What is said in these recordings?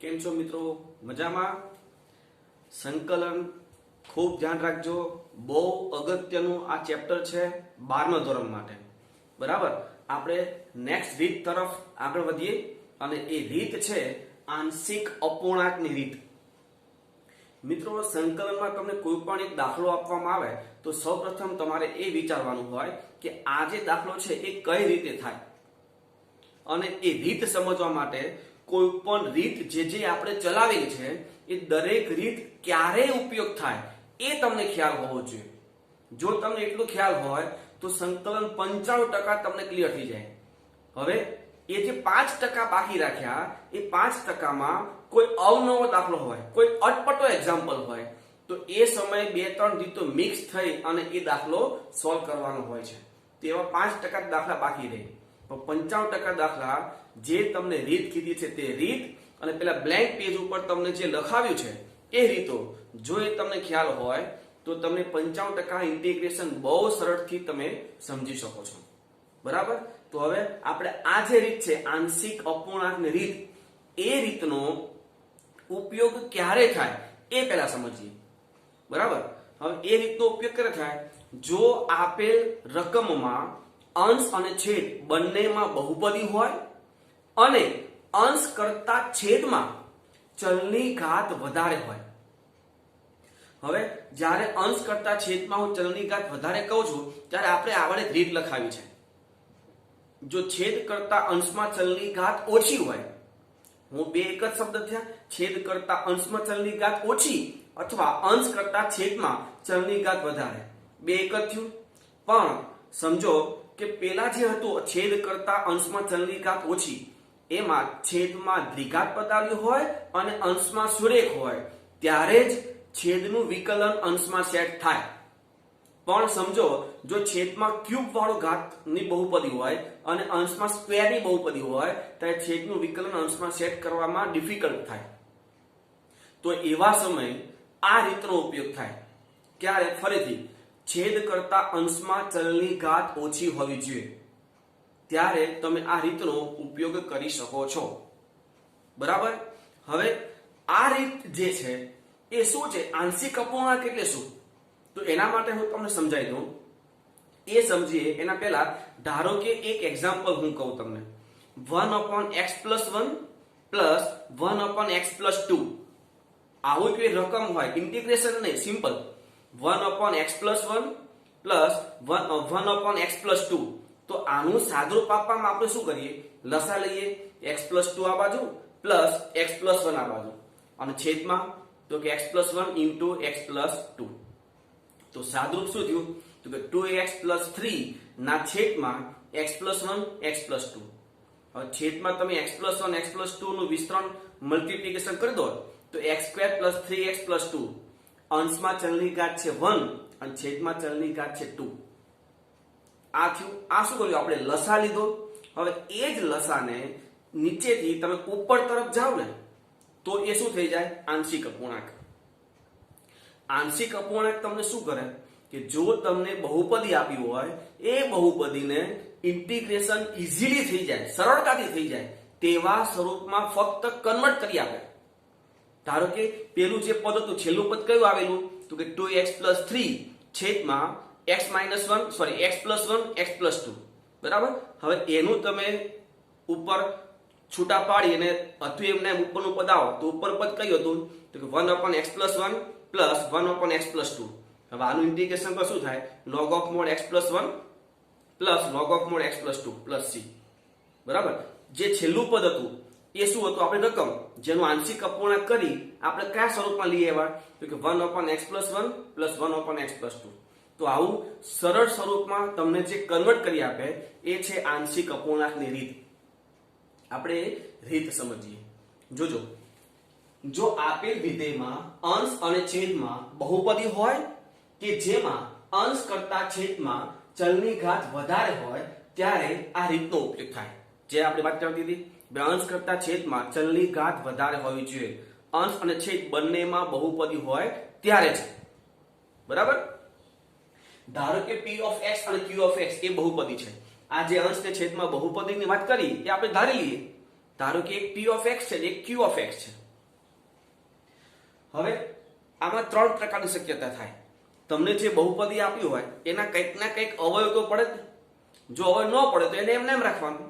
કેમ છો મિત્રો? મજામાં? સંકલન ખૂબ ધ્યાન રાખજો. બહુ અગત્યનું આ ચેપ્ટર છે 12મા ધોરણ માટે. બરાબર, આપણે નેક્સ્ટ રીત તરફ આગળ વધીએ અને એ રીત છે આંશિક અપૂર્ણાંકની રીત. મિત્રો, સંકલનમાં તમને કોઈ પણ એક દાખલો આપવામાં આવે તો સૌપ્રથમ તમારે એ વિચારવાનું હોય કે આ જે દાખલો છે એ કઈ રીતે થાય, અને એ રીત સમજવા માટે કોઈ પણ રીત જે આપણે ચલાવેલી છે એ દરેક રીત ક્યારે ઉપયોગ થાય એ તમને ખ્યાલ હોવો જોઈએ. જો તમને એટલો ખ્યાલ હોય તો સંકલન 95% તમને ક્લિયર થઈ જાય. હવે એ જે 5% બાકી રાખ્યા એ 5%માં કોઈ અવનવો દાખલો હોય, કોઈ અટપટો એક્ઝામ્પલ હોય તો એ સમયે 2-3 રીતો મિક્સ થઈ અને એ દાખલો સોલ્વ કરવાનો હોય છે. તેવા 5% દાખલા બાકી રહે. 95% દાખલા જે તમને રીત કીધી છે તે રીત અને પેલા બ્લેન્ક પેજ ઉપર તમને જે લખાવ્યું છે એ રીતો જો એ તમને ખ્યાલ હોય તો તમને 95% ઇન્ટિગ્રેશન બહુ સરળથી તમે સમજી શકો છો. બરાબર, તો હવે આપણે આ જે રીત છે આંશિક અપૂર્ણાંકની રીત, એ રીતનો ઉપયોગ ક્યારે થાય એ પહેલા સમજીએ. બરાબર, હવે એ રીતનો ઉપયોગ ક્યારે થાય? જો આપેલ રકમમાં અંશ અને છેદ બંનેમાં બહુપદી હોય અને અંશ કરતા છેદમાં ચલની ઘાત વધારે હોય. હવે જ્યારે અંશ કરતા છેદમાં હું ચલની ઘાત વધારે કહું છું ત્યારે આપણે આગળ એક રીત લખાવી છે. જો છેદ કરતા અંશમાં ચલની ઘાત ઓછી હોય, હું બે એક જ શબ્દ થયા, છેદ કરતા અંશમાં ચલની ઘાત ઓછી અથવા અંશ કરતા છેદમાં ચલની ઘાત વધારે, બે એક જ થયું. પણ સમજો કે પેલા જે હતું છેદ કરતા અંશમાં ચલની ઘાત ઓછી, એમાં છેદમાં દ્વિઘાત પદ આવ્યું હોય અને અંશમાં સુરેખ હોય ત્યારે જ છેદનું વિકલન અંશમાં સેટ થાય. પણ સમજો જો છેદમાં ક્યુબ વાળો ઘાતની બહુપદી હોય અને અંશમાં સ્ક્વેરની બહુપદી હોય ત્યારે છેદનું વિકલન અંશમાં સેટ કરવામાં ડિફિકલ્ટ થાય. તો એવા સમયે આ રીતનો ઉપયોગ થાય. ક્યારે? ફરીથી, છેદ કરતા અંશમાં ચલની ઘાત ઓછી હોવી જોઈએ ત્યારે તમે આ રીતનો ઉપયોગ કરી શકો છો. બરાબર, હવે આ રીત જે છે એ શું છે? આંશિક અપૂર્ણાંક એટલે શું? તો એના માટે હું તમને સમજાવી દઉં. એ સમજીએ એના પહેલા ધારો કે એક એક્ઝામ્પલ હું કહું તમને, 1/x+1 પ્લસ 1/x+2. આવું કોઈ રકમ હોય, ઇન્ટિગ્રેશન નહીં, સિમ્પલ 1/x+1 પ્લસ 1/x+2. તો આનું સાદુરૂપ આપવામાં આપણે શું કરીએ? લસા લઈએ, x+2 આ બાજુ પ્લસ x+1 આ બાજુ, અને છેદમાં તો કે x+1 into x+2. તો સાદુરૂપ શું થયું? તો કે 2x+3 ના છેદમાં x+1 x+2. હવે છેદમાં તમે x+1 x+2 નું વિસ્તરણ મલ્ટીપ્લિકેશન કરી દો તો x² + 3x+2. અંશમાં ચલની ઘાત છે 1 અને છેદમાં ચલની ઘાત છે 2. આ થયું. આ શું કર્યું? આપણે લસા લીધો. હવે એ જ લસાને નીચેથી તમે ઉપર તરફ જાઓ ને તો એ શું થઈ જાય? આંશિક અપૂર્ણાંક. આંશિક અપૂર્ણાંક તમને શું કરે કે જો તમને બહુપદી આપી હોય એ બહુપદીને ઇન્ટિગ્રેશન ઇઝીલી થઈ જાય, સરળતાથી થઈ જાય તેવા સ્વરૂપમાં ફક્ત કન્વર્ટ કરી આપે. ધારો કે પેલું જે પદ હતું છેલ્લું પદ કયું આવેલું? તો કે 2x+3 છેદમાં x+1 x+2. બરાબર, હવે એનું તમે ઉપર છૂટા પાડી અને હતું એમને ઉપરનું પદ આવો તો ઉપર પદ કયું હતું? તો કે 1/x+1 પ્લસ 1/x+2. હવે આનું ઇન્ટિગ્રેશન પર શું થાય? log of mod x+1 plus log of mod x+2 plus c. બરાબર, જે છેલ્લું પદ હતું એ શું હતું? આપણે રકમ જેનું આંશિક અપૂર્ણાંક કરી આપણે કયા સ્વરૂપમાં લઈએ આવ્યા? તો કે 1/x+1 પ્લસ 1/x+2. તો આવું સરળ સ્વરૂપમાં તમને જે કન્વર્ટ કરી આપે એ છે આંશિક અપૂર્ણાંકની રીત. આપણે રીત સમજીએ. જોજો, જો આપેલ વિધેયમાં અંશ અને છેદમાં બહુપદી હોય કે જેમાં અંશ કરતા છેદમાં ચલની ઘાત વધારે હોય ત્યારે આ રીતનો ઉપયોગ થાય. જે આપણે વાત કરતી હતી, અંશ કરતા છેદમાં ચલની ઘાત વધારે હોવી જોઈએ. અંશ અને છેદ બંનેમાં બહુપદી હોય ત્યારે જ. બરાબર, ધારો કે p of x અને q of x એ બહુપદી છે. આ જે અંશ ને છેદમાં બહુપદીની વાત કરી એ આપણે ધારી લઈએ. ધારો કે એક p of x છે એક q of x છે. હવે આમાં 3 પ્રકારની શક્યતા થાય. તમને જે બહુપદી આપ્યું હોય એના કંઈક ના કંઈક અવયવ તો પડે જ. જો અવયવ ન પડે તો એને એમને એમ રાખવાનું,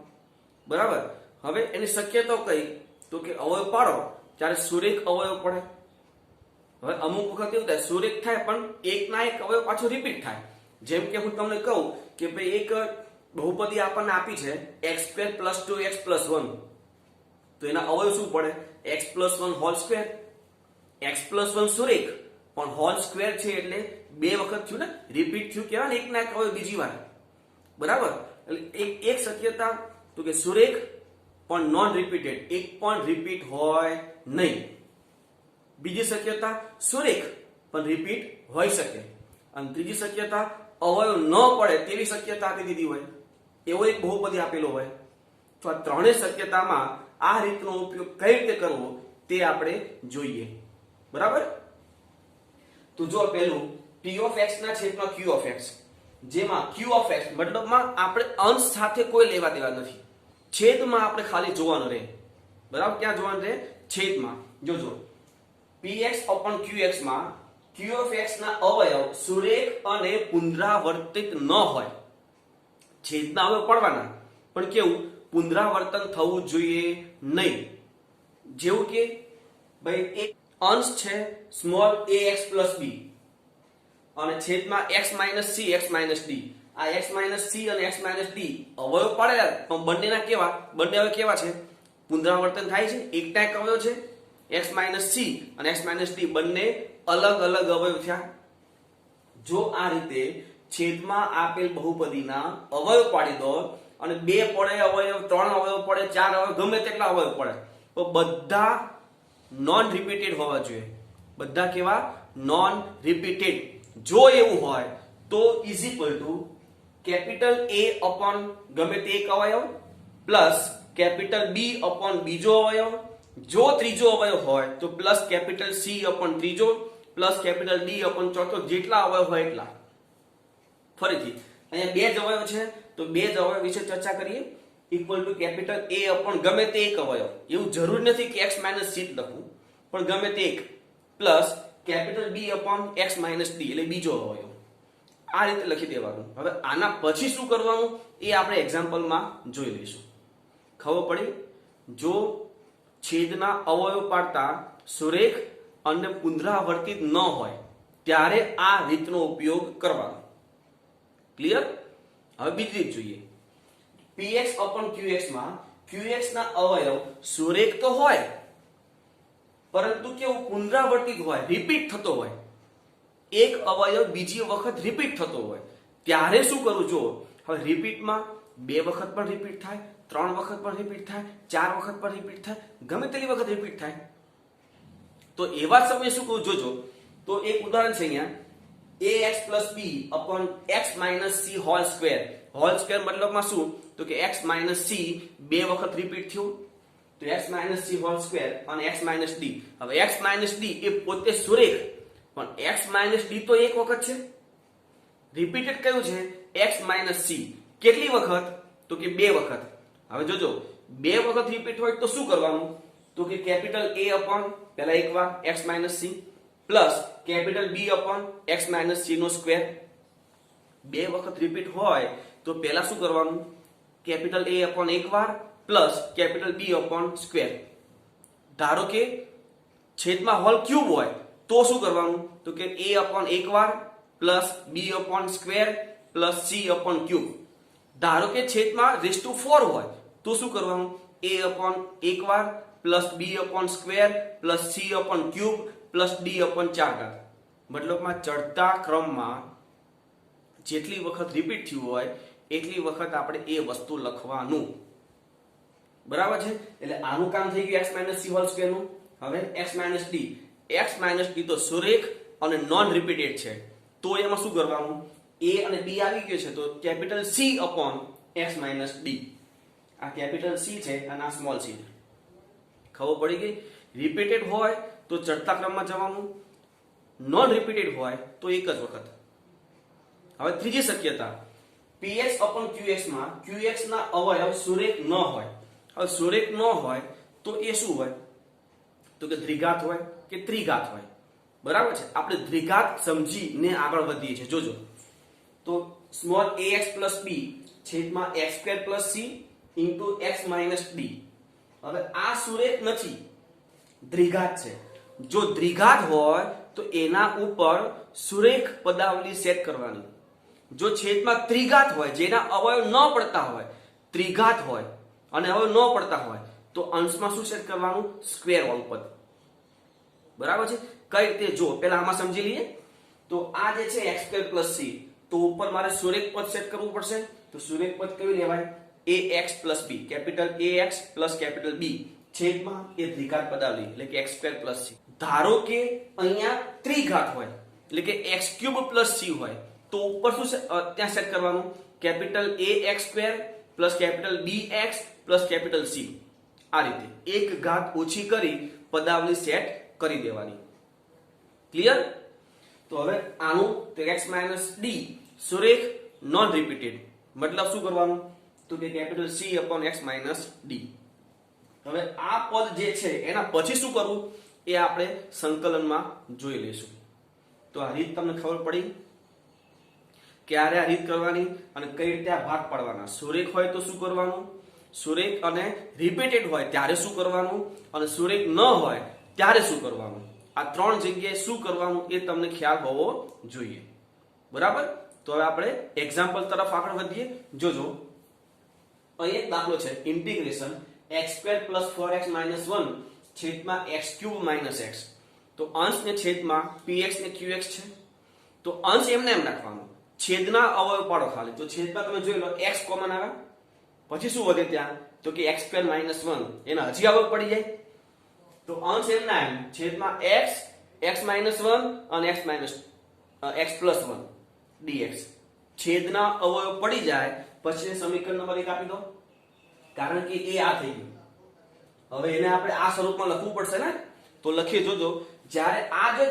બરાબર. હવે એની શક્યતાઓ કઈ, તો કે અવયવ પાડો ત્યારે સુરેખ અવયવ પડે. હવે અમુક વખત એવું થાય સુરેખ થાય પણ એક ના એક અવયવ પાછો રિપીટ થાય. જેમ કે હું તમને કહું કે ભાઈ એક બહુપદી આપણને આપી છે x² + 2x + 1, તો એના અવયવ શું પડે, x + 1 હોલ સ્ક્વેર. x + 1 સુરેખ પણ હોલ સ્ક્વેર છે એટલે બે વખત થયું ને, રિપીટ થયું, કેવાય ને એક ના એક અવયવ બીજી વાર, બરાબર. એટલે એક શક્યતા તો કે સુરેખ પણ નોન રિપીટેડ, એક પણ રિપીટ હોય નહીં. બીજી શક્યતા સુરેખ પણ રિપીટ હોઈ શકે. અને ત્રીજી શક્યતા અવયવ ન પડે તેવી શક્યતા આપી દીધી હોય, એવો એક બહુપદી આપેલો હોય. તો આ ત્રણેય શક્યતામાં આ રીતનો ઉપયોગ કઈ રીતે કરવો તે આપણે જોઈએ, બરાબર. તો જો પહેલું p(x) ના છેદમાં q(x), જેમાં q(x) મતલબમાં આપણે અંશ સાથે કોઈ લેવા દેવા નથી, છેદમાં આપણે ખાલી જોવાનું રહે, બરાબર. ક્યાં જોવાનું રહે, છેદમાં. જોજો px/qx માં q(x) ના અવયવ સુરેખ અને પુનરાવર્તિત ન હોય. છેદના અવયવ પડવાના પણ કેવું, પુનરાવર્તન થવું જોઈએ નહીં. જેવું કે ભાઈ એક અંશ છે સ્મોલ ax + b અને છેદમાં x - c x - d. આ x - c અને x - d અવયવ પડ્યા પણ બંનેના કેવા, બંને અવયવ કેવા છે, પુનરાવર્તન થાય છે. એકના એક અવયવ છે x - c અને x - d, બંને અલગ અલગ અવયવ થયા. જો આ રીતે છેદમાં આપેલ બહુપદીના અવયવ પાડી દો અને 2 પડે અવયવ, 3 અવયવ પડે, 4 અવયવ, ગમે તેટલા અવયવ પડે, તો બધા નોન રિપીટેડ હોવા જોઈએ. બધા કેવા, નોન રિપીટેડ. જો એવું હોય તો is equal to capital A upon ગમે તે એક અવયવ પ્લસ કેપિટલ B અપોન બીજો અવયવ. જો ત્રીજો અવયવ હોય તો પ્લસ કેપિટલ C અપોન ત્રીજો પ્લસ કેપિટલ D અપોન ચોથો, જેટલા અવયવ હોય એટલા. ફરીથી અહીંયા બે જ અવયવ છે તો બે જ અવયવ વિશે ચર્ચા કરીએ. Equal to capital A upon ગમે તે એક અવયવ, એવું જરૂર નથી કે x - c જ લખવું, પણ ગમે તે એક, plus capital B upon x - d એટલે બીજો અવયવ. આ રીતે લખી દેવાનું. હવે આના પછી શું કરવાનું એ આપણે એક્ઝામ્પલમાં જોઈ લઈશું. ખબર પડી? જો છેદના અવયવ પાડતા સુરેખ અને પુનરાવર્તિત ન હોય ત્યારે આ રીતનો ઉપયોગ કરવાનો. ક્લિયર? હવે બીજી રીત જોઈએ. px/qx માં qx ના અવયવ સુરેખ તો હોય પરંતુ કેવું, પુનરાવર્તિત હોય, રિપીટ થતો હોય. એક અવયવ બીજી વખત રિપીટ થતો હોય ત્યારે શું કરવું, જો હવે રિપીટમાં 2 વખત પણ રિપીટ થાય, 3 વખત પણ રિપીટ થાય, 4 વખત પણ રિપીટ થાય, ગમે તેટલી વખત રિપીટ થાય. તો એવા સમયે શું કરવું, જોજો. તો એક ઉદાહરણ છે અહીંયા, ax + b upon x - c whole square. Whole square મતલબમાં શું, તો કે x - c 2 વખત રિપીટ થયું, તો x - c હોલ સ્ક્વેર અને x - d. હવે x - d એ પોતે સુરેખ, પણ x - d તો એક વખત છે, રિપીટેડ કયું છે, x - c. કેટલી વખત, તો કે 2 વખત. હવે જોજો 2 વખત રિપીટ હોય તો શું કરવાનું, તો કે કેપિટલ A અપોન પહેલા એકવાર x - c plus capital B upon x - c નો સ્ક્વેર. 2 વખત રિપીટ હોય તો પહેલા શું કરવાનું, કેપિટલ A અપોન એકવાર plus capital B upon square. ધારો કે છેદમાં હોલ ક્યુબ હોય તો શું કરવાનું, તો કે A અપોન એકવાર plus B upon square plus C upon cube. ધારો કે છેદમાં ⁴ હોય તો શું કરવાનું, A અપોન એકવાર plus B upon square plus C upon cube plus D upon 4. મતલબમાં ચડતા ક્રમમાં જેટલી વખત રિપીટ થયું હોય એટલી વખત આપણે એ વસ્તુ લખવાનું. બરાબર છે? એટલે આનું કામ થઈ ગયું x - c હોલ સ્ક્વેર નું. હવે x - d. x - d તો સુરેખ અને નોન રિપીટેડ છે, તો એમાં શું કરવાનું, a અને b આવી ગયો છે તો capital C upon x - d. આ કેપિટલ C છે અને આ સ્મોલ c. ખબર પડી ગઈ? રિપીટેડ હોય તો ચડતા ક્રમમાં જવાનું, નોન રિપીટેડ હોય તો એક જ વખત. હવે ત્રીજી શક્યતા, px/qx માં qx ના અવયવ સુરેખ ન હોય. હવે સુરેખ ન હોય તો એ શું હોય, તો કે દ્વિઘાત હોય કે ત્રિઘાત હોય. બરાબર છે, આપણે દ્વિઘાત સમજીને આગળ વધીએ છીએ. જોજો તો સ્મોલ ax પ્લસ b છેદમાં x square plus c into x minus d. હવે આ સુરેખ નથી, દ્વિઘાત છે. જો દ્વિઘાત હોય તો એના ઉપર સુરેખ પદાવલી સેટ કરવાની. જો છેદમાં ત્રિઘાત હોય, જેના અવયવ ન પડતા હોય, ત્રિઘાત હોય અને અવયવ ન પડતા હોય, તો અંશમાં શું સેટ કરવાનું? સ્ક્વેર વાળું પદ. બરાબર છે. કઈ રીતે? જો પહેલા આમાં સમજી લઈએ. તો આ જે છે x સ્ક્વેર પ્લસ c, તો ઉપર મારે સુરેખ પદ સેટ કરવું પડશે. તો સુરેખ પદ કયું લેવાય? ax plus b, capital ax plus capital b છેદમાં એ દ્વિઘાત પદાવલી એટલે કે x સ્ક્વેર પ્લસ c. ધારો કે અહીંયા ત્રિઘાત હોય એટલે કે x ક્યુબ પ્લસ c હોય, તો ઉપર શું ત્યાં સેટ કરવાનું? Capital ax square plus capital bx plus capital c. આ રીતે એક ઘાત ઓછી કરી પદાવલી સેટ કરી દેવાની. ક્લિયર? તો હવે આનું તો x માઇનસ d સુરેખ નોન રિપીટેડ, મતલબ શું કરવાનું? તો કે capital c upon x minus d. હવે આ પદ જે છે એના પછી શું કરવું એ આપણે સંકલનમાં જોઈ લઈશું. તો આ રીત તમને ખબર પડી? ક્યારે આ રીત કરવાની અને કઈ રીતે આ ભાગ પાડવાના? સુરેખ હોય તો શું કરવાનું? સુરેખ અને રિપીટેડ હોય ત્યારે શું કરવાનું? અને સુરેખ ન હોય ત્યારે શું કરવાનું? આ ત્રણ જગ્યાએ શું કરવાનું એ તમને ખ્યાલ હોવો જોઈએ. બરાબર? તો હવે આપણે એક્ઝામ્પલ તરફ આગળ વધીએ. જોજો અહીં એક દાખલો છે, integration x square plus 4x minus 1 છેદમાં x ક્યુબ માઇનસ x. તો અંશ ને છેદમાં px ને qx છે. તો અંશ એમને એમ રાખવાનો, છેદના અવયવ પાડો ખાલી. તો છેદમાં તમે જોઈ લો x કોમન આવે, પછી શું વધે ત્યાં? તો કે x સ્ક્વેર માઇનસ 1 એના હજી અવયવ પડી જાય. તો અંશ એમના એમ છેદમાં x માઇનસ 1 અને x પ્લસ 1 dx. છેદના અવયવ પડી જાય પછી સમીકરણ નંબર 1 આપી દો, કારણ કે એ આ થઈ ગયું. હવે એને આપણે આ સ્વરૂપમાં લખવું પડશે ને, તો લખીએ. જોજો જ્યારે આ જે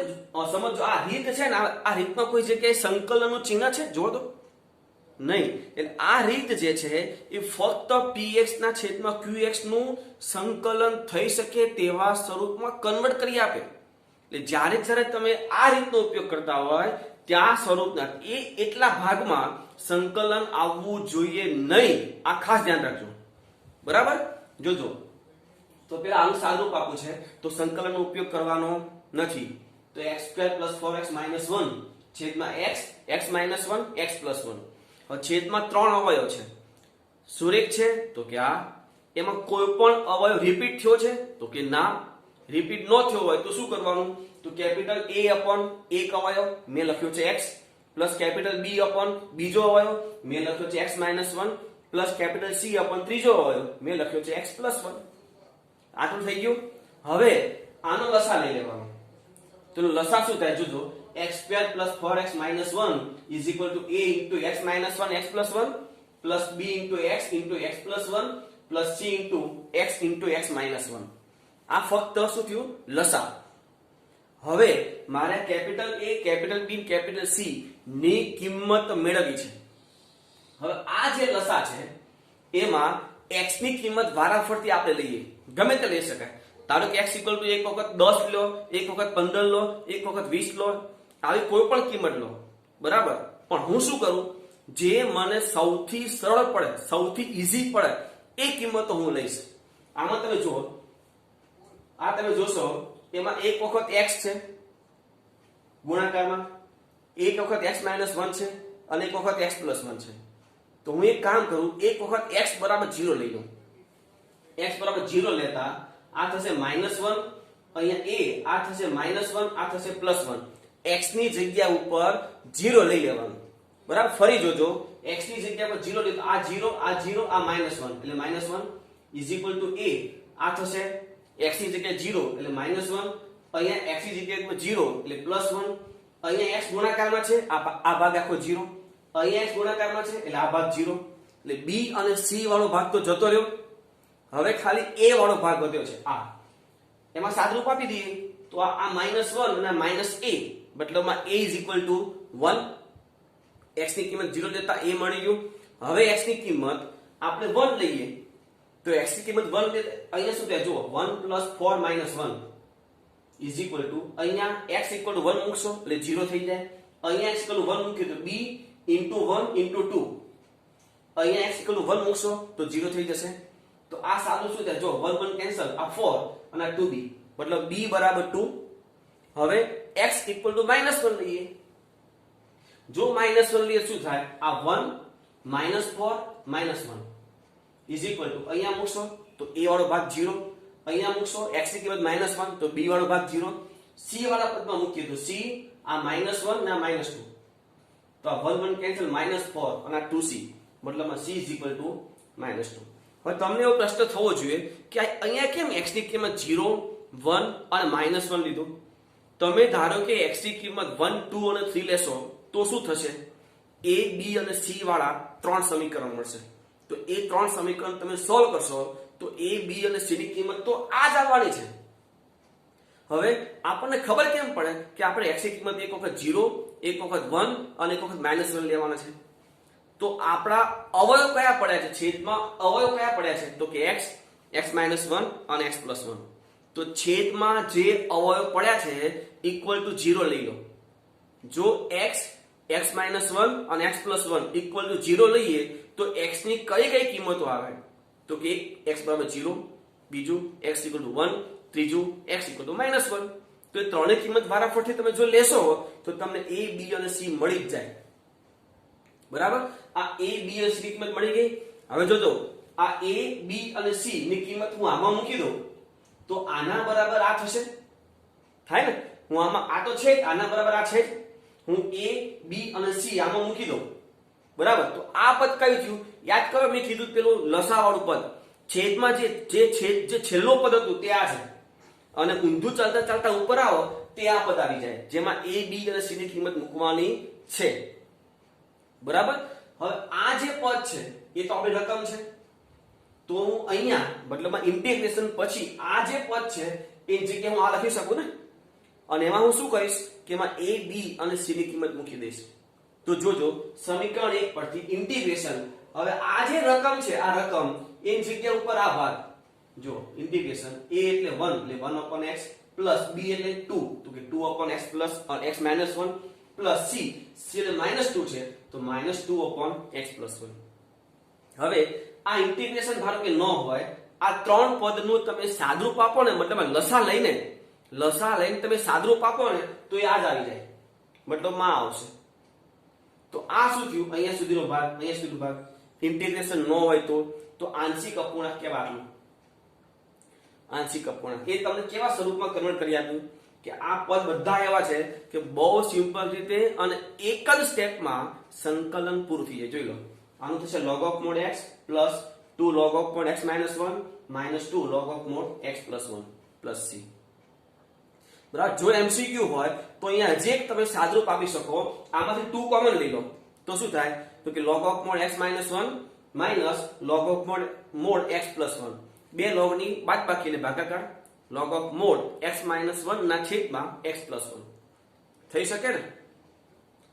સમજો આ રીત છે ને, આ રીતમાં કોઈ જગ્યાએ સંકલનનું ચિહ્ન છે? જો તો નહીં. એટલે આ રીત જે છે એ ફક્ત px ના છેદમાં qx નું સંકલન થઈ શકે તેવા સ્વરૂપમાં કન્વર્ટ કરી આપે. એટલે જ્યારે તમે આ રીતનો ઉપયોગ કરતા હોય ત્યાં સ્વરૂપના એટલા ભાગમાં સંકલન આવવું જોઈએ નહીં. આ ખાસ ધ્યાન રાખજો. બરાબર? જોજો તો પેલા આનું સાદુરૂપ આપવું છે તો સંકલનનો ઉપયોગ કરવાનો નથી. તો x square plus 4x minus 1 છેદમાં x માઇનસ 1 x પ્લસ 1. હવે છેદમાં ત્રણ અવયવ છે, સુરેખ છે તો કે આ. એમાં કોઈ પણ અવયવ રિપીટ થયો છે? તો કે ના. રિપીટ ન થયો હોય તો શું કરવાનું? તો કેપિટલ a અપોન એક અવયવ મેં લખ્યો છે x plus capital b upon બીજો અવયવ મેં લખ્યો છે x minus 1 plus capital c upon ત્રીજો અવયવ મેં લખ્યો છે x પ્લસ 1. આટલું થઈ ગયું. હવે આનો લસા લઈ લેવાનો. તો લસા શું થાય? જોજો x square plus 4x minus 1 is equal to a into x minus 1 x plus 1 plus b into x plus 1 plus c into x minus 1. આ ફક્ત શું થયું? લસા. હવે મારે capital a, capital b, capital c ની કિંમત મેળવવી છે. હવે આ જે લસા છે એમાં x ની કિંમત વારાફરતી આપણે લઈએ, ગમે તે લઈ શકાય. ધારો કે x ઇક્વલ ટુ એક વખત 10 લો, એક વખત 15 લો, એક વખત 20 લો, આવી કોઈ પણ કિંમત લો. બરાબર? પણ હું શું કરું? જે મને સૌથી સરળ પડે, સૌથી ઈઝી પડે એ કિંમતો હું લઈશ. આમાં તમે જુઓ, આ તમે જોશો એમાં એક વખત x છે ગુણાકારમાં, એક વખત x માઇનસ 1 છે અને એક વખત x પ્લસ 1 છે. તો હું એક કામ કરું, એક વખત x બરાબર 0 લઈ લઉં. x બરાબર 0 લેતા આ થશે -1, અહીંયા આ થશે -1, આ થશે +1. x ની જગ્યા ઉપર 0 લઈ લેવાનું. બરાબર? ફરી જોજો, x ની જગ્યા પર 0 લીધું, આ 0, આ 0, આ -1 એટલે -1 ઇઝ ઇક્વલ ટુ a. આ થશે x ની જગ્યાએ 0 એટલે -1, અહીંયા x ની જગ્યાએ 0 એટલે +1, અહીંયા x ગુણાકારમાં છે આ ભાગ આખો 0, અહીંયા x ગુણાકારમાં છે એટલે આ ભાગ 0. એટલે b અને c વાળો ભાગ તો જતો રહ્યો. હવે ખાલી a વાળો ભાગ વધ્યો છે. આ એમાં સાદરૂપ આપી દઈએ તો આ -1 અને -a, મતલબમાં a is equal to 1. x ની કિંમત 0 લેતા a મળી ગયું. હવે x ની કિંમત આપણે 1 લઈએ તો x ની કિંમત 1 લે, અહીંયા શું થાય? જુઓ 1 + 4 - 1 ઇઝ ઇક્વલ ટુ અહીંયા x ઇક્વલ ટુ 1 મૂકશો એટલે 0 થઈ જાય. અહીંયા x ઇક્વલ ટુ 1 મૂક્યું તો b ઇન્ટુ 1 ઇન્ટુ 2. અહીંયા x ઇક્વલ ટુ 1 મૂકશો તો 0 થઈ જશે. તો આ સાદું શું થાય? જો 1 1 કેન્સલ, આ 4 અને આ 2b, મતલબ b બરાબર 2. હવે x ઇક્વલ ટુ -1 લઈએ. જો -1 લઈએ શું થાય? આ 1 -4 -1 ઇઝ ઇક્વલ ટુ અહીંયા મૂકશો તો a વાળો ભાગ 0, અહીંયા મૂકશો x ની કિંમત -1 તો b વાળો ભાગ 0. c વાળા પદમાં મૂકીએ તો c આ -1 ને આ -2, તો આ 1 1 કેન્સલ, -4 અને આ 2c, મતલબમાં c ઇઝ ઇક્વલ ટુ -2. હવે તમને એવો પ્રશ્ન થવો જોઈએ કે અહીંયા કેમ x ની કિંમત 0 1 અને -1 લીધું? તમે ધારો કે x ની કિંમત 1 2 અને 3 લેશો તો શું થશે? a b અને c વાળા ત્રણ સમીકરણ મળશે. તો એ ત્રણ સમીકરણ તમે સોલ્વ કરશો તો a b અને c ની કિંમત તો આ જ આવવાની છે. હવે આપણને ખબર કેમ પડે કે આપણે x ની કિંમત એક વખત 0, એક વખત 1 અને એક વખત -1 લેવાના છે? તો આપણા અવયવ કયા પડ્યા છે? છેદમાં અવયવ કયા પડ્યા છે? તો કે x, x-1 અને x+1. તો છેદમાં જે અવયવ પડ્યા છે ઇક્વલ ટુ 0 લઈ લો. જો x, x-1 અને x+1 ઇક્વલ ટુ 0 લઈએ તો x ની કઈ કઈ કિંમતો આવે? તો કે x બરાબર 0, બીજું x ઇક્વલ ટુ 1, ત્રીજું x ઇક્વલ ટુ -1. તો એ ત્રણેય કિંમત વારાફરતી તમે જો લેશો તો તમને a b અને c મળી જ જાય. બરાબર? આ a b અને c ની કિંમત મળી ગઈ. હવે જોજો આ a b અને c ની કિંમત હું આમાં મૂકી દઉં તો આના બરાબર આ થશે, થાય ને? હું આમાં આ તો છે, આના બરાબર આ છે. હું a b અને c આમાં મૂકી દઉં, બરાબર? તો આ પદ કયું થયું? યાદ કરો મેં કીધું પેલું લસા વાળું પદ, છેદમાં જે છેલ્લો પદ હતું તે આ છે, અને ઊંધું ચાલતા ચાલતા ઉપર આવો તે આ પદ આવી જાય જેમાં a b અને c ની કિંમત મૂકવાની છે. બરાબર? હવે આ જે પદ છે એ તો આપણી રકમ છે. તો હું અહીંયા મતલબમાં ઇન્ટિગ્રેશન પછી આ જે પદ છે એ જગ્યાએ હું આ લખી શકું ને, અને એમાં હું શું કરીશ કે એમાં a b અને c ની કિંમત મૂકી દઈશ. તો જોજો સમીકરણ 1 પરથી ઇન્ટિગ્રેશન, હવે આ જે રકમ છે આ રકમ એની જગ્યા ઉપર આ ભાગ, જો ઇન્ટિગ્રેશન a એટલે 1 એટલે 1/x પ્લસ b એટલે 2 તો કે 2/x plus x -1 plus c એટલે -2 છે તો -2/x+1. હવે આ ઇન્ટિગ્રેશન ધારો કે ન હોય, આ ત્રણ પદનું તમે સાદરૂપ આપો ને, મતલબ લસા લઈને તમે સાદરૂપ આપો ને તો એ આ જ આવી જાય, મતલબ માં આવશે. તો આ શું થયું? અહીંયા સુધીનો ભાગ, અહીંયા સુધીનો ભાગ. ઇન્ટિગ્રેશન ન હોય તો આંશિક અપૂર્ણાંક કેવા આપ્યું? આંશિક અપૂર્ણાંક એ તમને કેવા સ્વરૂપમાં કન્વર્ટ કરી આપ્યું કે આ પદ બધા એવા છે કે બહુ સિમ્પલ રીતે અને એક જ સ્ટેપમાં સંકલન પૂરું થઈ જાય. જોઈ લો, આનું થશે log of mod x plus 2 log of mod x minus 1 minus 2 log of mod x plus 1 plus c. બરાબર? જો MCQ હોય તો અહીંયા હજી એક તમે સાદરૂપ આપી શકો, આમાંથી 2 કોમન લઈ લો તો શું થાય? તો કે log of mod x minus 1 minus log of mod x plus 1. બે log ની બાદબાકી એટલે ભાગાકાર, log of mod x minus 1 ના છેદમાં x plus 1 થઈ શકે ને?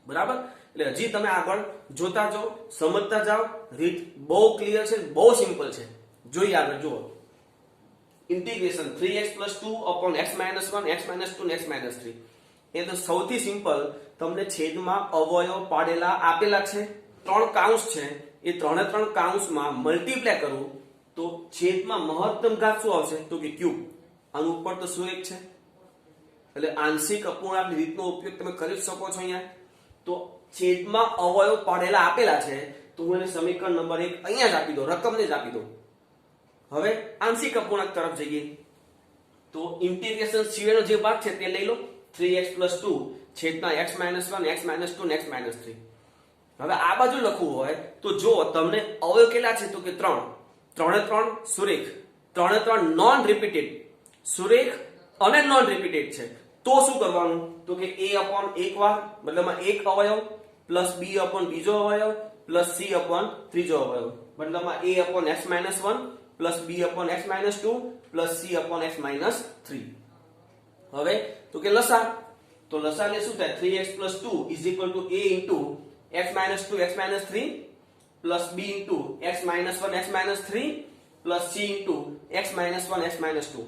બરાબર? એટલે હજી તમે આગળ જોતા જાઓ, સમજતા જાઓ, રીત બહુ ક્લિયર છે, બહુ સિમ્પલ છે. જોઈએ આગળ જુઓ. Integration 3x + 2 upon x - 1 x - 2 x - 3. એ તો સૌથી સિમ્પલ. તમને છેદમાં અવયવ પાડેલા આપેલા છે, ત્રણ કાઉન્સ છે, એ ત્રણે ત્રણ કાઉન્સમાં મલ્ટીપ્લાય કરવું તો છેદમાં મહત્તમ ઘાત શું આવશે? તો કે ક્યુબ. આનું ઉપર તો શું એક છે, એટલે આંશિક અપૂર્ણાંકની રીતનો ઉપયોગ તમે કરી શકો છો. અહીંયા તો છેદમાં અવયવ પાડેલા આપેલા છે તો હું એને સમીકરણ નંબર 1 અહીંયા જ આપી દો, રકમને જ આપી દો. હવે આંશિક અપૂર્ણાંક તરફ જઈએ તો ઇન્ટિગ્રેશન સિવાયનો જે ભાગ છે તે લઈ લો, 3x + 2 છેદમાં x - 1 x - 2 x - 3. હવે આ બાજુ લખવું હોય તો જો તમને અવયવ કેટલા છે? તો કે 3. 3 3 સુરેખ, 3 3 નોન રિપીટેડ, સુરેખ અને નોન રિપીટેડ છે. તો શું કરવાનું? તો કે a/1 વાર મતલબમાં એક અવયવ પ્લસ b/, બીજો અવયવ પ્લસ c/, ત્રીજો અવયવ, મતલબમાં a/x - 1 plus b/x - 2 plus c/x - 3. હવે તો કે લસા, તો લસા ને શું થાય? 3x + 2 = a * x - 2 x - 3 plus b * x - 1 x - 3 plus c * x - 1 x - 2.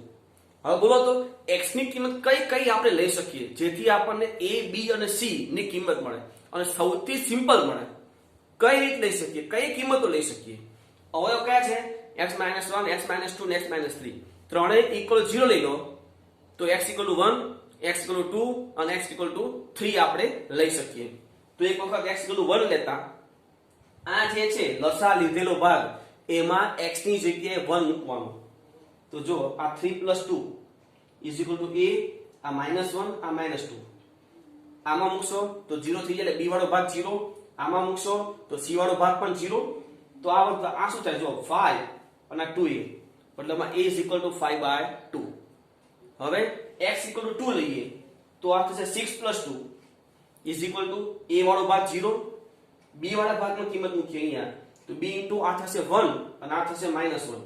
હવે બોલો તો x ની કિંમત કઈ કઈ આપણે લઈ શકીએ જેથી આપણને a b અને c ની કિંમત મળે અને સૌથી સિમ્પલ મળે. કઈ રીત લઈ શકીએ, કઈ કિંમતો લઈ શકીએ? અવયવ કયા છે? x - 1 x - 2 ને x - 3. ત્રણેય ઇક્વલ 0 લઈ લો તો x = 1 x = 2 અને x = 3 આપણે લઈ શકીએ. તો એક વખત x = 1 લેતા આ જે છે લસા લીધેલો ભાગ એમાં x ની જગ્યાએ 1 મૂકવાનો. તો જો આ 3 + 2 = a, આ -1 આ -2. આમાં મૂકશો તો 0 થઈ જાય એટલે b વાળો ભાગ 0. આમાં મૂકશો તો c વાળો ભાગ પણ 0. તો આ શું થાય? જો 5 અને 2a મતલબમાં a = 5/2. હવે x = 2 લઈએ તો આ થશે 6 + 2 a વાળો ભાગ 0. b વાળા ભાગની કિંમત મૂકીએ અહીંયા તો b * આ થશે 1 અને આ થશે -1.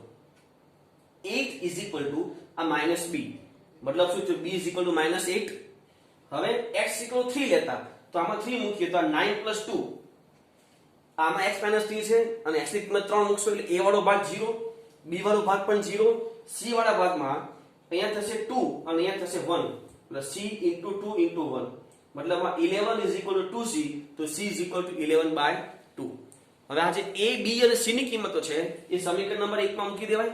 8 આ -b મતલબ શું થયું? b = -8. હવે x = 3 લેતા તો આમાં 3 મૂકીએ તો આ 9 + 2 આમાં x - 3 છે અને x ની કિંમત 3 મૂકશો એટલે a વાળો ભાગ 0, b વાળો ભાગ પણ 0, c વાળા ભાગમાં અહીંયા થશે 2 અને અહીંયા થશે 1 એટલે c * 2 * 1 મતલબ 11 = 2c તો c = 11/2. હવે આ જે a b અને c ની કિંમતો છે એ સમીકરણ નંબર 1 માં મૂકી દેવાય.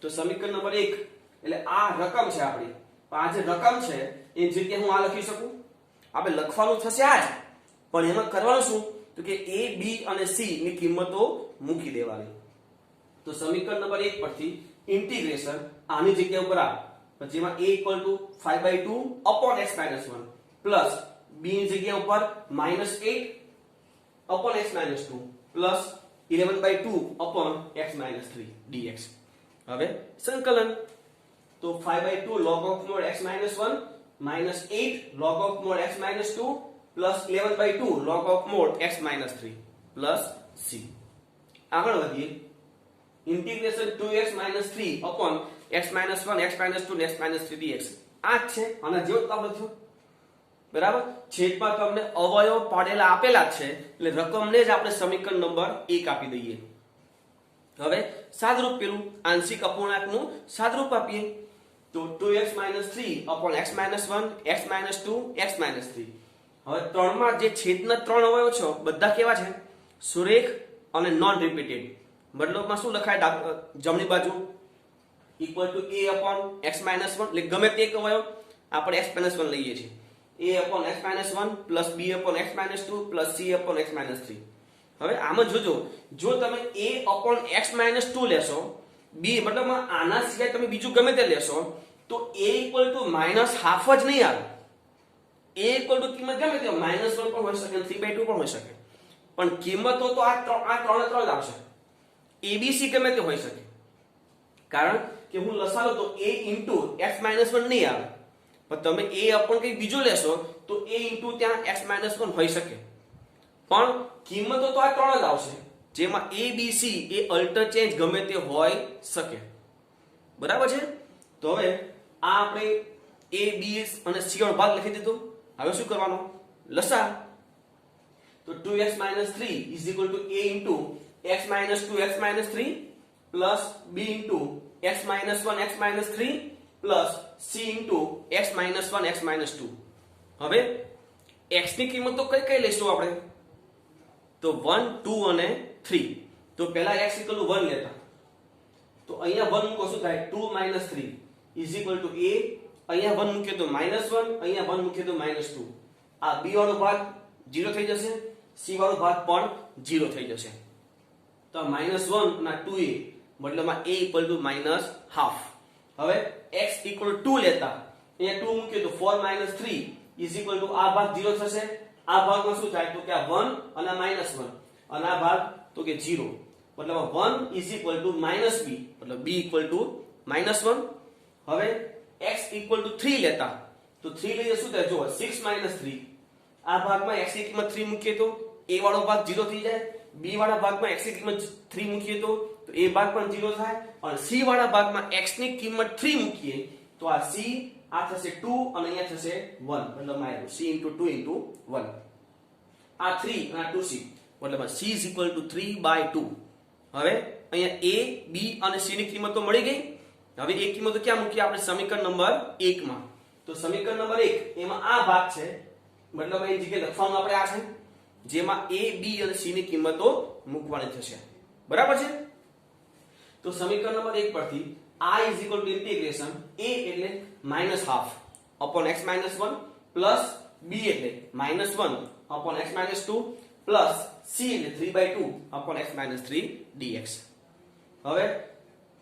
તો સમીકરણ નંબર 1 એટલે આ રકમ છે આપણી. આ જે રકમ છે એ જગ્યાએ હું આ લખી શકું. આપણે લખવાનું થશે આ જ પણ એમાં કરવાનું શું? તો કે a b અને c ની કિંમતો મૂકી દેવાની. તો સમીકરણ નંબર 1 પરથી ઇન્ટિગ્રેશન આની જગ્યા ઉપર આ જેમાં a = 5/2 x - 1 પ્લસ b ની જગ્યા ઉપર -8 x - 2 પ્લસ 11/2 x - 3 dx. હવે સંકલન તો 5/2 log of mod x - 1 -8 log of mod x - 2 plus 11/2 log of mod x - 3 plus c. આગળ વધીએ. Integration 2x - 3 x - 1 x - 2 x - 3 dx. આ જ છે અને જેવો આપણે થયો બરાબર. છેદમાં તમને અવયવ પાડેલા આપેલા છે એટલે રકમને જ આપણે સમીકરણ નંબર 1 આપી દઈએ. હવે સાદરૂપ પેલું આંશિક અપૂર્ણાંકનું સાદરૂપ આપીએ તો 2x - 3 x - 1 x - 2 x - 3. હવે ત્રણમાં જે છેદના ત્રણ અવયવ છે બધા કેવા છે? સુરેખ અને નોન રિપીટેડ. મતલબમાં શું લખાય? જમણી બાજુ = a x - 1 એટલે ગમે તે એક અવયવ આપણે x - 1 લઈએ છીએ. a x - 1 plus b x - 2 plus c x - 3. હવે આમાં જોજો જો તમે a x - 2 લેશો b મતલબમાં આના સિવાય તમે બીજું ગમે તે લેશો તો a = -half જ નહીં આવે. a કિંમત ગમે તે -1 પણ હોઈ શકે 3/2 પણ હોઈ શકે પણ કિંમતો તો આ ત્રણે ત્રણ જ આવશે. abc ગમે તે હોઈ શકે કારણ કે હું લસાલો તો a * x - 1 નહીં આવે પણ તમે a કંઈ બીજો લેશો તો a ત્યાં x - 1 હોઈ શકે પણ કિંમતો તો આ ત્રણ જ આવશે જેમાં a b c એ અલ્ટરચેન્જ ગમે તે હોઈ શકે. બરાબર છે. તો હવે આ આપણે a b અને c વાળો ભાગ લખી દીધો. હવે શું કરવાનું? લસા. તો 2x - 3 = a * x - 2 x - 3 plus b * x - 1 x - 3 plus c * x - 1 x - 2. હવે x ની કિંમત તો કઈ લઈશું આપણે? તો 1 2 અને 3. તો પહેલા x = 1 લેતા તો અહીંયા 1 મૂકો શું થાય? 2 - 3 = a. અહીંયા 1 મૂકીએ તો -1 અહીંયા 1 મૂકીએ તો -2. આ b વાળો ભાગ 0 થઈ જશે c વાળો ભાગ પણ 0 થઈ જશે. તો -1 અને 2a મતલબમાં a = -half. હવે x = 2 લેતા અહીંયા 2 મૂકીએ તો 4 - 3 = આ ભાગ 0 થશે. આ ભાગમાં શું થાય? તો કે આ 1 અને -1 અને આ ભાગ તો કે 0 મતલબ 1 = -b મતલબ b = -1. હવે x = 3 લેતા તો 3 લઈએ શું થાય? જો 6 - 3 આ ભાગમાં x ની કિંમત 3 મૂકીએ તો a વાળો ભાગ 0 થઈ જાય. b વાળા ભાગમાં x ની કિંમત 3 મૂકીએ તો a ભાગ પણ 0 થાય અને c વાળા ભાગમાં x ની કિંમત 3 મૂકીએ તો આ c આ થશે 2 અને અહીંયા થશે 1 મતલબ c * 2 * 1. આ 3 અને આ 2c મતલબ c = 3/2. હવે અહીંયા a b અને c ની કિંમતો મળી ગઈ. હવે એ કિંમતો ક્યાં મૂકીએ આપણે સમીકરણ નંબર 1 માં. તો સમીકરણ નંબર 1 એમાં આ ભાગ છે, મતલબ એ જગ્યાએ લખવાનું આપણે આ છે, જેમાં a b અને c ની કિંમતો મૂકવાની થશે. બરાબર છે. તો સમીકરણ નંબર 1 પરથી I is equal to integration a એટલે -half upon x minus 1 plus b એટલે -1 upon x minus 2 plus c એટલે 3/2 upon x minus 3 dx. હવે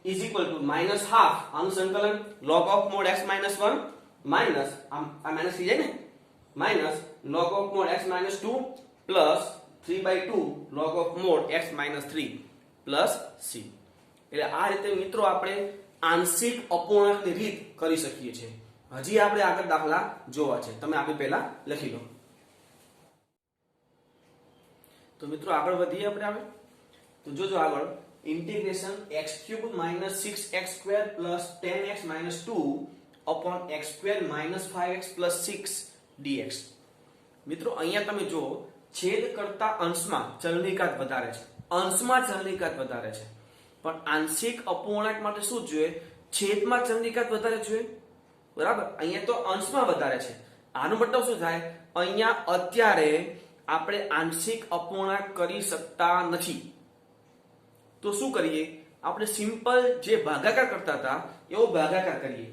is equal to -half આનું સંકલન log of mod x minus 1 minus આ minus થઈ જાય ને, minus log of mod x minus 2 plus 3/2 log of mod x minus 3 plus c. એટલે આ રીતે મિત્રો આપણે આંશિક અપૂર્ણાંકની રીત કરી શકીએ છીએ. હજી આપણે આગળ દાખલા જોવા છે, તમે આપી પહેલા લખી લો. તો મિત્રો આગળ વધીએ આપણે. તો જોજો આગળ integration x³ - 6x² + 10x - 2 upon x² - 5x + 6 dx. મિત્રો અહીંયા તમે જો છેદ કરતા અંશમાં ચલની ઘાત વધારે છે, અંશમાં ચલની ઘાત વધારે છે, પણ આંશિક અપૂર્ણાંક માટે શું જોઈએ? છેદમાં ચલની ઘાત વધારે જોઈએ. બરાબર. અહીંયા તો અંશમાં વધારે છે. આનો મતલબ શું થાય? અહીંયા અત્યારે આપણે આંશિક અપૂર્ણાંક કરી શકતા નથી. તો શું કરીએ? આપણે સિમ્પલ જે ભાગાકાર કરતા હતા એવો ભાગાકાર કરીએ.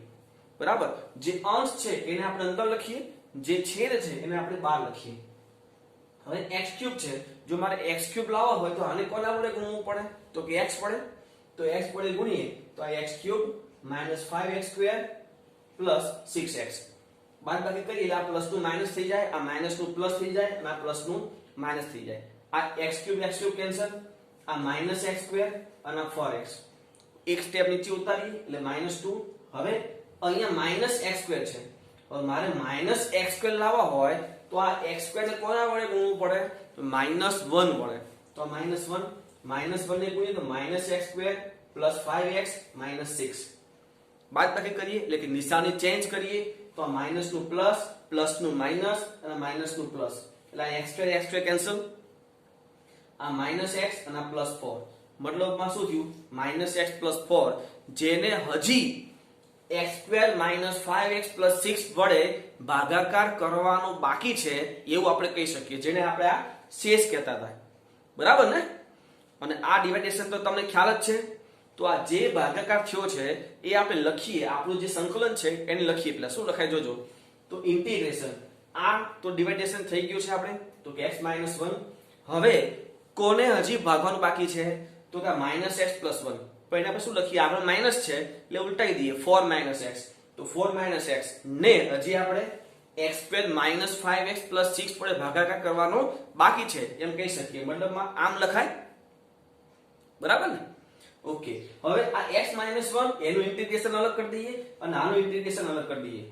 બરાબર. જે અંશ છે એને આપણે અંદર લખીએ, જે છેદ છે એને આપણે બહાર લખીએ. હવે x³ છે, જો મારે x³ લાવવો હોય તો આને કોના વડે ગુણવું પડે? તો કે x વડે. તો x વડે ગુણીએ તો આ x³ - 5x² + 6x. બાદબાકી કરીએ આ પ્લસ નું માઈનસ થઈ જાય, આ માઈનસ નું પ્લસ થઈ જાય, અને આ પ્લસ નું માઈનસ થઈ જાય. આ x³ કેન્સલ, આ -x² અને 4x. એક સ્ટેપ નીચે ઉતારીએ એટલે -2. હવે અહીંયા -x² છે. હવે મારે -x² લાવવા હોય તો આ x² ને કોના વડે ગુણવું પડે? તો -1 વડે. તો -1 -1 ને ગુણીએ તો -x² + 5x - 6. બાદબાકી કરીએ એટલે કે નિશાની ચેન્જ કરીએ તો આ માઈનસ નું પ્લસ, પ્લસ નું માઈનસ અને માઈનસ નું પ્લસ. એટલે આ x² કેન્સલ, આ -x અને આ +4. મતલબમાં શું થયું? -x + 4, જેને હજી x² - 5x + 6 વડે ભાગાકાર કરવાનો બાકી છે એવું આપણે કહી શકીએ, જેને આપણે આ શેષ કહેતા હતા. બરાબર ને? અને આ ડિવાઇડેશન તો તમને ખ્યાલ જ છે. તો આ જે ભાગાકાર થયો છે એ આપણે લખીએ, આપણું જે સંકલન છે એને લખીએ. એટલે શું લખાય જોજો. તો ઇન્ટિગ્રેશન આ તો ડિવાઇડેશન થઈ ગયું છે આપણે, તો કે x - 1. હવે કોને હજી ભાગવાનું બાકી છે? તો કે -x + 1. પણ આપણે શું લખીએ? આગળ માઈનસ છે એટલે ઉલટાઈ દઈએ, 4 - x. તો 4 - x ને હજી આપણે x² - 5x + 6 વડે ભાગાકાર કરવાનો બાકી છે એમ કહી શકીએ. મતલબમાં આમ લખાય. બરાબર ને? ઓકે. હવે આ x - 1 એનું ઇન્ટિગ્રેશન અલગ કરી દઈએ અને આનું ઇન્ટિગ્રેશન અલગ કરી દઈએ.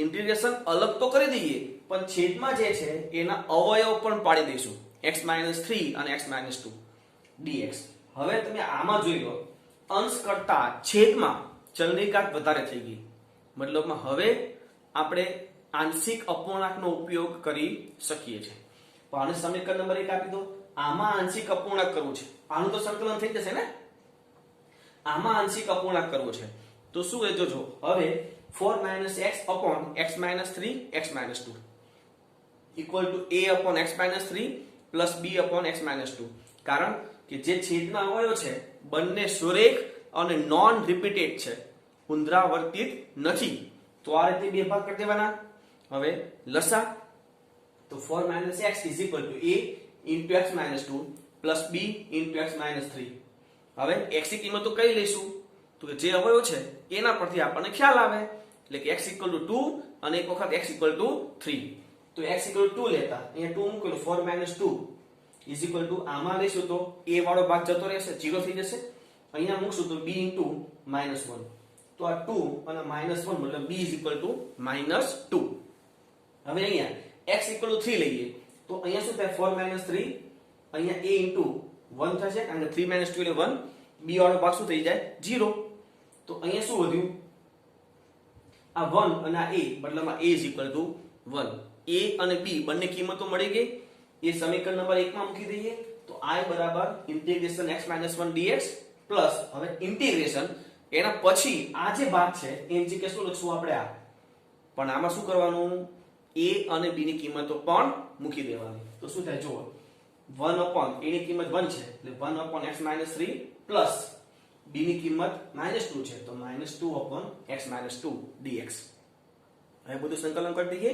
ઇન્ટિગ્રેશન અલગ તો કરી દઈએ પણ છેદમાં જે છે એના અવયવ પણ પાડી દઈશું, x - 3 અને x - 2 dx. હવે તમે આમાં જોઈ લો, અંશ કરતા છેદમાં ચલની ઘાત વધારે થઈ ગઈ. મતલબમાં હવે આપણે આંશિક અપૂર્ણાંકનો ઉપયોગ કરી શકીએ છીએ. પણ આને સમીકરણ નંબર 1 આપી દો. આમાં આંશિક અપૂર્ણાંક કરવું છે, આનું તો સંકલન થઈ જશે ને. આમાં આંશિક અપૂર્ણાંક કરવું છે તો શું એ જોજો. હવે 4 - x upon x - 3 x - 2 equal to a upon x - 3 plus b upon x - 2. કારણ કે જે છેદના અવયવ છે બંને સુરેખ અને નોન રિપીટેડ છે, પુનરાવર્તિત નથી. તો આ રીતે બે ભાગ કરી દેવાના. હવે લસા તો 4 - x is equal to a into x - 2 plus b into x - 3. હવે x ની કિંમત તો કઈ લઈશું? તો કે જે અવયવ છે એના પરથી આપણને ખ્યાલ આવે, એટલે કે x = 2 અને એક વખત x = 3. તો x = 2 લેતા અહીંયા 2 મૂકેલું, 4 - 2 is equal to આમાં લઈશું તો a વાળો ભાગ જતો રહેશે, 0 થઈ જશે. અહીંયા મૂકશું તો b into -1. તો આ 2 અને -1 મતલબ b is equal to -2. હવે અહીંયા x = 3 લઈએ તો અહીંયા શું થાય? 4 - 3 અહીંયા a into 1 થશે અને 3 - 2 એટલે 1. b વાળો ભાગ શું થઈ જાય? 0. તો અહીંયા શું વધ્યું? આ 1 અને આ a, મતલબ a is equal to 1. a અને b બંને કિંમતો મળી ગઈ. એ સમીકરણ નંબર 1 માં મૂકી દઈએ તો I બરાબર ઇન્ટિગ્રેશન x - 1 dx પ્લસ હવે ઇન્ટિગ્રેશન એના પછી આ જે ભાગ છે એમ જે કે શું લખશું આપણે આ, પણ આમાં શું કરવાનું, a અને b ની કિંમતો પણ મૂકી દેવાની. તો શું થાય જુઓ, 1 a ની કિંમત 1 છે એટલે 1/x 3 પ્લસ b ની કિંમત -2 છે તો -2/x 2 dx. હવે બધું સંકલન કરી દઈએ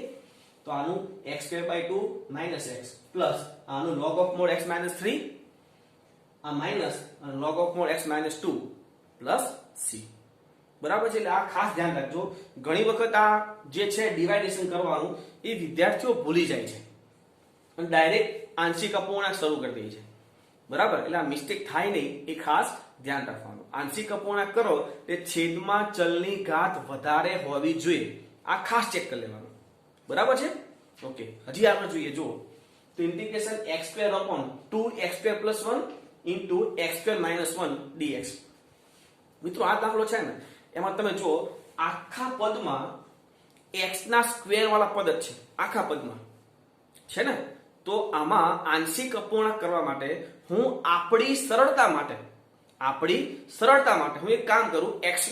તો આનું x²/2 x પ્લસ આનું log of mod x - 3 આ માઈનસ અને log of mod x - 2 plus c. બરાબર છે. એટલે આ ખાસ ધ્યાન રાખજો, ઘણી વખત આ જે છે ડિવાઇડેશન કરવાનું એ વિદ્યાર્થીઓ ભૂલી જાય છે અને ડાયરેક્ટ આંશિક અપૂર્ણાંક શરૂ કરી દે છે. બરાબર, એટલે આ મિસ્ટેક થાય નહીં એ ખાસ ધ્યાન રાખવાનું. આંશિક અપૂર્ણાંક કરો તે છેદમાં ચલની ઘાત વધારે હોવી જોઈએ, આ ખાસ ચેક કરી લેવાનું. બરાબર છે. ઓકે, હજી આપણે જોઈએ જુઓ તો integration x²/2 x² + 1 x² - 1 dx. મિત્રો આ દાખલો છે ને એમાં તમે જુઓ આખા પદમાં x ના સ્ક્વેર વાળા પદ જ છે, આખા પદમાં છે ને. તો આમાં આંશિક અપૂર્ણાંક કરવા માટે હું આપણી સરળતા માટે હું એક કામ કરું, x²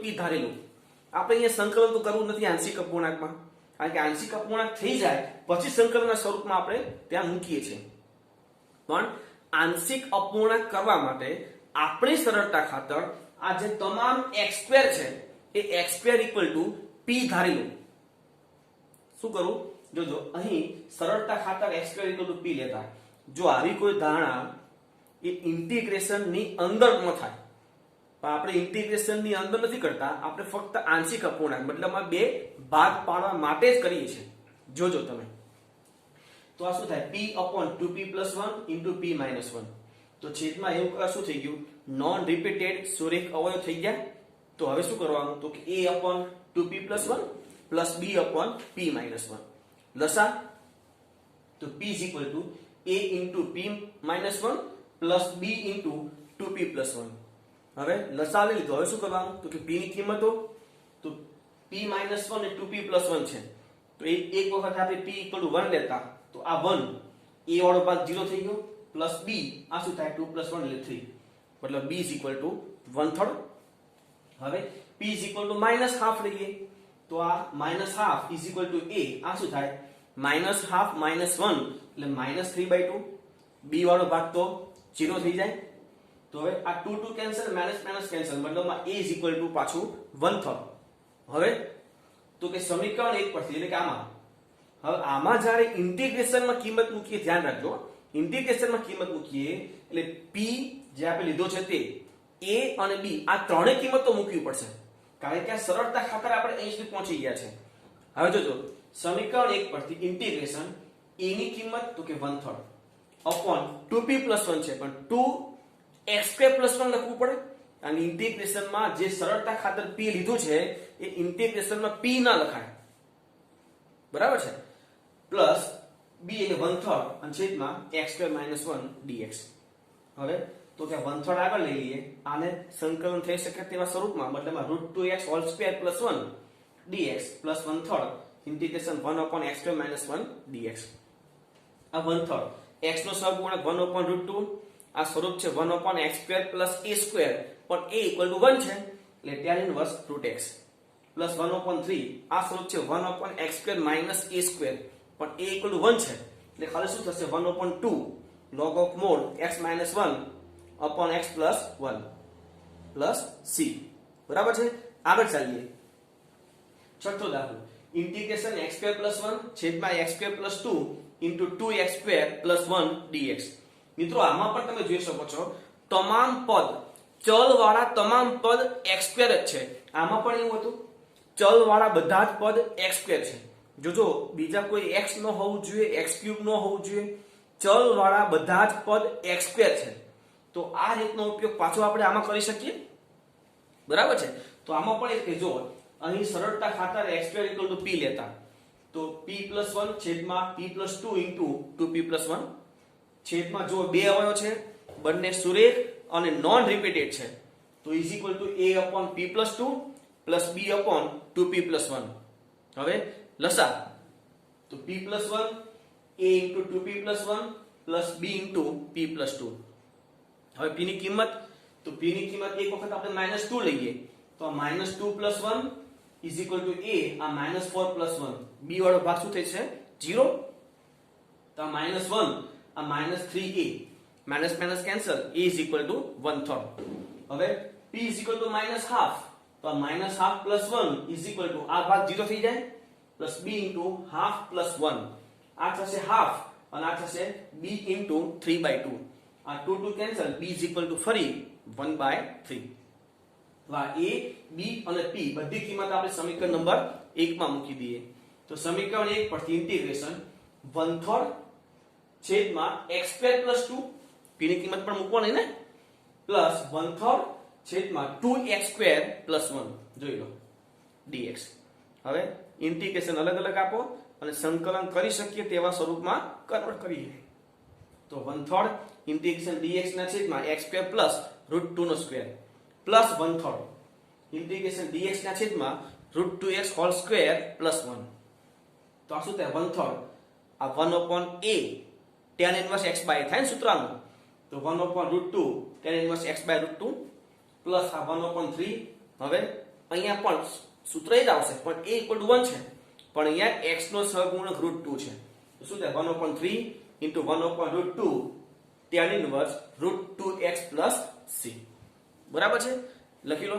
p ધારી લઉં. આપણે અહીંયા સંકલન તો કરવું નથી આંશિક અપૂર્ણાંકમાં, કારણ કે આંશિક અપૂર્ણાંક થઈ જાય પછી સંકલનના સ્વરૂપમાં આપણે ત્યાં મૂકીએ છીએ. પણ આંશિક અપૂર્ણાંક કરવા માટે આપણી સરળતા ખાતર આ જે તમામ x² છે એ x² p ધારી લઉં. શું કરું જોજો, અહીં સરળતા ખાતર x² p લેતા જો આવી કોઈ ધારણા એ ઇન્ટિગ્રેશન ની અંદર ન થાય, પણ આપણે ઇન્ટિગ્રેશન ની અંદર નથી કરતા, આપણે ફક્ત આંશિક અપૂર્ણાંક મતલબમાં બે ભાગ પાડવા માટે જ કરીએ છીએ. જોજો તમે તો આ શું થાય, p/2p + 1 p - 1. તો છેદમાં એવું શું થઈ ગયું, નોન રિપીટેડ સુરેખ અવયવ થઈ ગયા. તો હવે શું કરવાનું, તો કે a/2p + 1 + b/p - 1 લસા. તો p = a × p - 1 + b × 2p + 1. હવે લસા લઈ લીધો. હવે શું કરવાનું, તો કે p ની કિંમતો તો p - 1 એ 2p + 1 છે. તો એક વખત આપણે p = 1 લેતા તો આ 1 a વાળો ભાગ 0 થઈ ગયો પ્લસ b આ શું થાય 2 + 1 એટલે 3, મતલબ b = 1/3. હવે p -½ લઈએ તો આ -½ a આ શું થાય -½ - 1 એટલે -3/2. b વાળો ભાગ તો 0 થઈ જાય. તો હવે આ 2 કેન્સલ, માઇનસ કેન્સલ, મતલબમાં a = પાછું 1/3. હવે તો કે સમીકરણ 1 પરથી એટલે કે આમાં જ્યારે ઇન્ટિગ્રેશનમાં કિંમત મૂકીએ, ધ્યાન રાખજો, ઇન્ટિગ્રેશનમાં કિંમત મૂકીએ એટલે p જે આપણે લીધો છે તે a અને b આ ત્રણેય કિંમતો મૂકવી પડશે, કારણ કે આ સરળતા ખાતર આપણે અહીં સુધી પહોંચી ગયા છે. હવે જોજો સમીકરણ 1 પરથી ઇન્ટિગ્રેશન a ની કિંમત તો કે 1/3 અપોન 2p + 1 છે પણ 2x² + 1 લખવું પડે. અને ઇન્ટિગ્રેશનમાં જે સરળતા ખાતર p લીધું છે એ ઇન્ટિગ્રેશનમાં p ના લખાય. બરાબર છે. પ્લસ b એટલે 1/3 અને છેદમાં x² - 1 dx. હવે તો કે 1/3 આગળ લઈ લઈએ, આને સંકલન થઈ શકે તેવા સ્વરૂપમાં, મતલબમાં √2x² + 1 dx plus 1/3 integration 1/x² - 1 dx. આ 1/3 x નો સહગુણક 1/√2, આ સ્વરૂપ છે 1/x² + a² પણ a = 1 છે એટલે tan ઇન્વર્સ √x પ્લસ 1/3 આ સ્વરૂપ છે 1/x² - a² પણ a = 1 છે એટલે ખાલી શું થશે 1/2 log of mod x - 1 upon x plus 1 plus c. બરાબર છે. આગળ ચાલીએ. છઠ્ઠો દાખલો, ઇન્ટિગ્રેશન x² + 1 છેદમાં x² + 2 into 2x² + 1 dx. મિત્રો આમાં પણ તમે જોઈ શકો છો તમામ પદ ચલ વાળા તમામ પદ x² જ છે. આમાં પણ એવું હતું, ચલ વાળા બધા જ પદ x² છે. જોજો બીજા કોઈ x ન હોવું જોઈએ, x³ ન હોવું જોઈએ, ચલ વાળા બધા જ પદ x² છે. તો આ રીતનો ઉપયોગ પાછો આપણે આમાં કરી શકીએ. બરાબર છે. તો આમાં પણ એક જો અહીં સરળતા ખાતર x² p લેતા તો p + 1 છેદમાં p + 2 into 2p + 1 છેદમાં જો બે અવયવ છે બંને સુરેખ અને નોન રિપીટેડ છે તો = a/p + 2 plus b/2p + 1. હવે લસા તો p + 1 a × 2p + 1 plus b × p + 2. હવે p ની કિંમત તો p ની કિંમત એક વખત આપણે -2 લઈએ તો -2 + 1 ઇઝ ઇક્વલ ટુ a આ -4 + 1 b વાળો ભાગ શું થશે 0 તો આ -1 આ -3a minus minus cancel a is equal to 1/3 હવે p is equal to -half તો આ -half + 1 ઇઝ ઇક્વલ ટુ આ ભાગ 0 થઈ જાય plus b into half plus 1 આ થશે હાફ અને આ થશે b ઇન્ટુ 3/2 આ 2 2 cancel b is equal to ફરી 1/3 તો આ a b અને p બધી કિંમત આપણે સમીકરણ નંબર 1 માં મૂકી દઈએ તો સમીકરણ 1 પરથી ઇન્ટિગ્રેશન 1/3 છેદમાં x² + 2 p ની કિંમત પણ મૂકવાની ને પ્લસ 1/3 છેદમાં 2x² + 1 જોઈ લો dx હવે ઇન્ટિગ્રેશન અલગ અલગ આપો અને સંકલન કરી શકીએ તેવા સ્વરૂપમાં કન્વર્ટ કરીએ તો 1/3 ઇન્ટિગ્રેશન dx ના છેદમાં x² + √2² પ્લસ 1/3 ઇન્ટિગ્રેશન dx ના છેદમાં √2x² + 1 તો આ શું થાય 1/3 આ 1/a tan inverse x by થાય ને સૂત્રનું તો 1/√2 tan inverse x by √2 plus આ 1/3 હવે અહીંયા પણ સૂત્ર એ જ આવશે પણ a = 1 છે પણ અહીંયા x નો સહગુણક √2 છે તો શું થાય 1/3 * 1/√2 tan inverse √2x + c બરાબર છે લખી લો